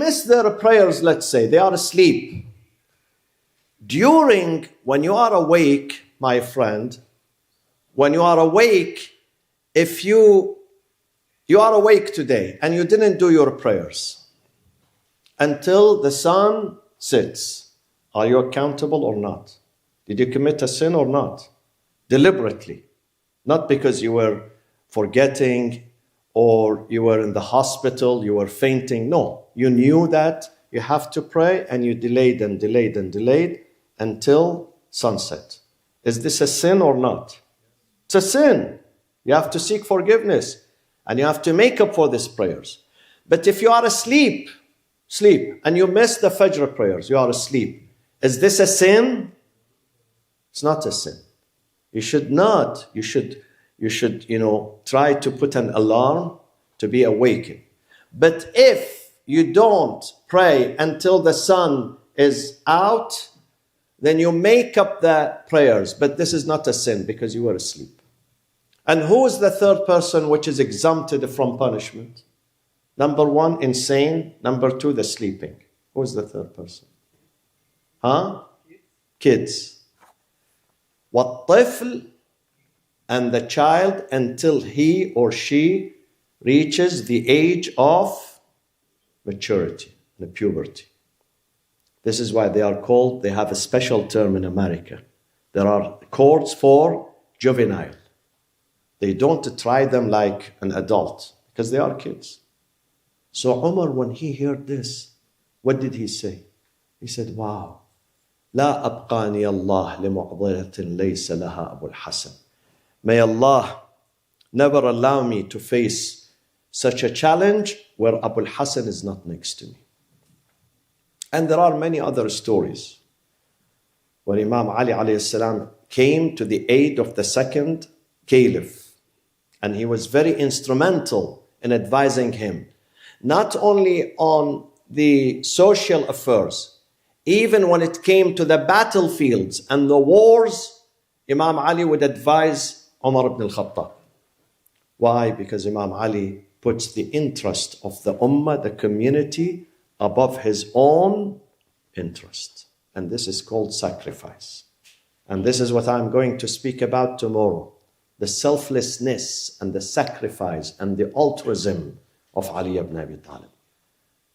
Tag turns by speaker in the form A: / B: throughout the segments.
A: miss their prayers, let's say, they are asleep. When you are awake, my friend, when you are awake, if you are awake today and you didn't do your prayers until the sun sets, are you accountable or not? Did you commit a sin or not? Deliberately. Not because you were forgetting or you were in the hospital, you were fainting. No, you knew that you have to pray and you delayed and delayed and delayed until sunset. Is this a sin or not? It's a sin. You have to seek forgiveness and you have to make up for these prayers. But if you are asleep, and you miss the Fajr prayers, you are asleep. Is this a sin? It's not a sin. You should not. You should, try to put an alarm to be awakened. But if you don't pray until the sun is out, then you make up the prayers. But this is not a sin because you were asleep. And who is the third person which is exempted from punishment? Number one, insane. Number two, the sleeping. Who is the third person? Kids. وَالطِّفْلِ, and the child until he or she reaches the age of maturity, the puberty. This is why they have a special term in America. There are courts for juvenile. They don't try them like an adult because they are kids. So Umar, when he heard this, what did he say? He said, wow. لا أبقاني الله لمعضلة ليس لها أبو الحسن. May Allah never allow me to face such a challenge where Abu al-Hasan is not next to me. And there are many other stories where Imam Ali alayhi salam came to the aid of the second caliph. And he was very instrumental in advising him, not only on the social affairs, even when it came to the battlefields and the wars, Imam Ali would advise Umar ibn al-Khattab. Why? Because Imam Ali puts the interest of the ummah, the community, above his own interest. And this is called sacrifice. And this is what I'm going to speak about tomorrow. The selflessness and the sacrifice and the altruism of Ali ibn Abi Talib.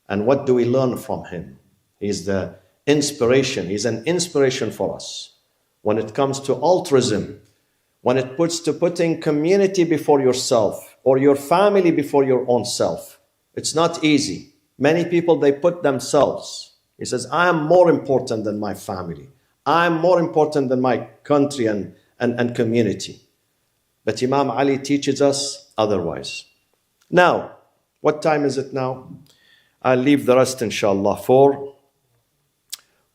A: And what do we learn from him? He's the inspiration. He's an inspiration for us. When it comes to altruism, when it puts to putting community before yourself or your family before your own self, it's not easy. Many people, they put themselves. He says, I am more important than my family. I am more important than my country and community. But Imam Ali teaches us otherwise. Now, what time is it now? I'll leave the rest, inshallah, for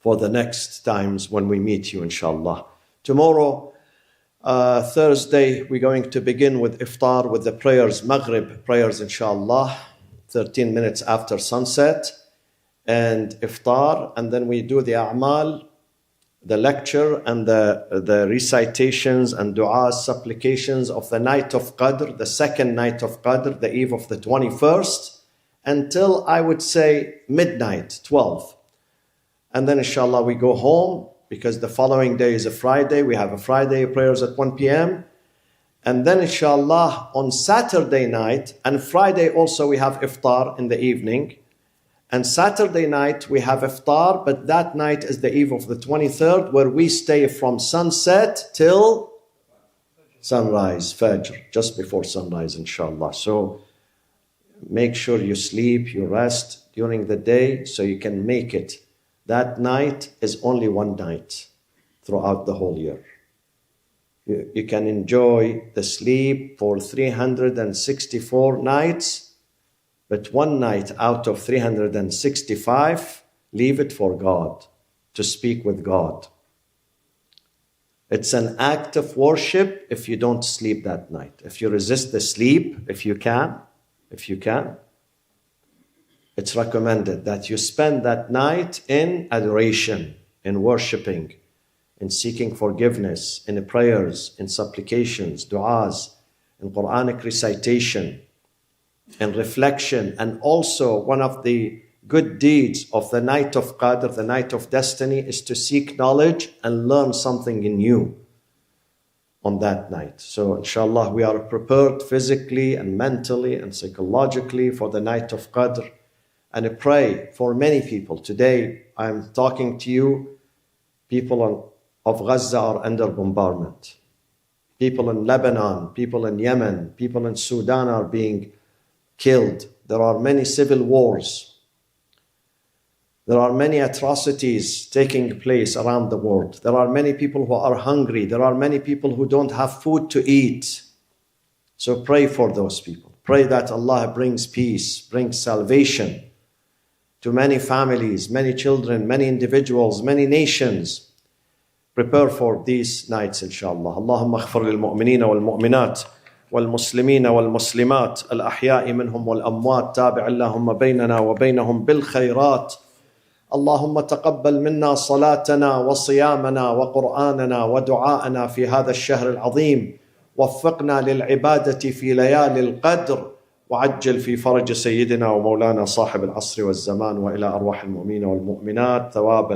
A: the next times when we meet you, inshallah. Tomorrow, Thursday, we're going to begin with iftar, with the prayers, Maghrib prayers, inshallah, 13 minutes after sunset, and iftar, and then we do the a'mal, the lecture and the recitations and du'as, supplications of the night of Qadr, the second night of Qadr, the eve of the 21st, until I would say midnight, 12. And then inshallah we go home because the following day is a Friday. We have a Friday prayers at 1 p.m. And then inshallah on Saturday night and Friday also we have iftar in the evening. And Saturday night we have iftar, but that night is the eve of the 23rd where we stay from sunset till sunrise, Fajr, just before sunrise inshallah. So make sure you sleep, you rest during the day so you can make it. That night is only one night throughout the whole year. You can enjoy the sleep for 364 nights, but one night out of 365, leave it for God, to speak with God. It's an act of worship if you don't sleep that night. If you resist the sleep, if you can, it's recommended that you spend that night in adoration, in worshiping, in seeking forgiveness, in prayers, in supplications, du'as, in Quranic recitation, in reflection. And also one of the good deeds of the night of Qadr, the night of destiny, is to seek knowledge and learn something new on that night. So inshallah, we are prepared physically and mentally and psychologically for the night of Qadr. And I pray for many people. Today, I'm talking to you, people of Gaza are under bombardment. People in Lebanon, people in Yemen, people in Sudan are being killed. There are many civil wars. There are many atrocities taking place around the world. There are many people who are hungry. There are many people who don't have food to eat. So pray for those people. Pray that Allah brings peace, brings salvation to many families, many children, many individuals, many nations. Prepare for these nights, inshallah. Allahumma aghfir lil mu'minina wal mu'minat wal muslimina wal muslimat al ahya'i minhum wal amwat tabi' Allahumma baynana wa baynahum bil khayrat. اللهم تقبل منا صلاتنا وصيامنا وقرآننا ودعاءنا في هذا الشهر العظيم. وفقنا للعبادة في ليالي القدر وعجل في فرج سيدنا ومولانا صاحب العصر والزمان وإلى أرواح المؤمنين والمؤمنات ثواب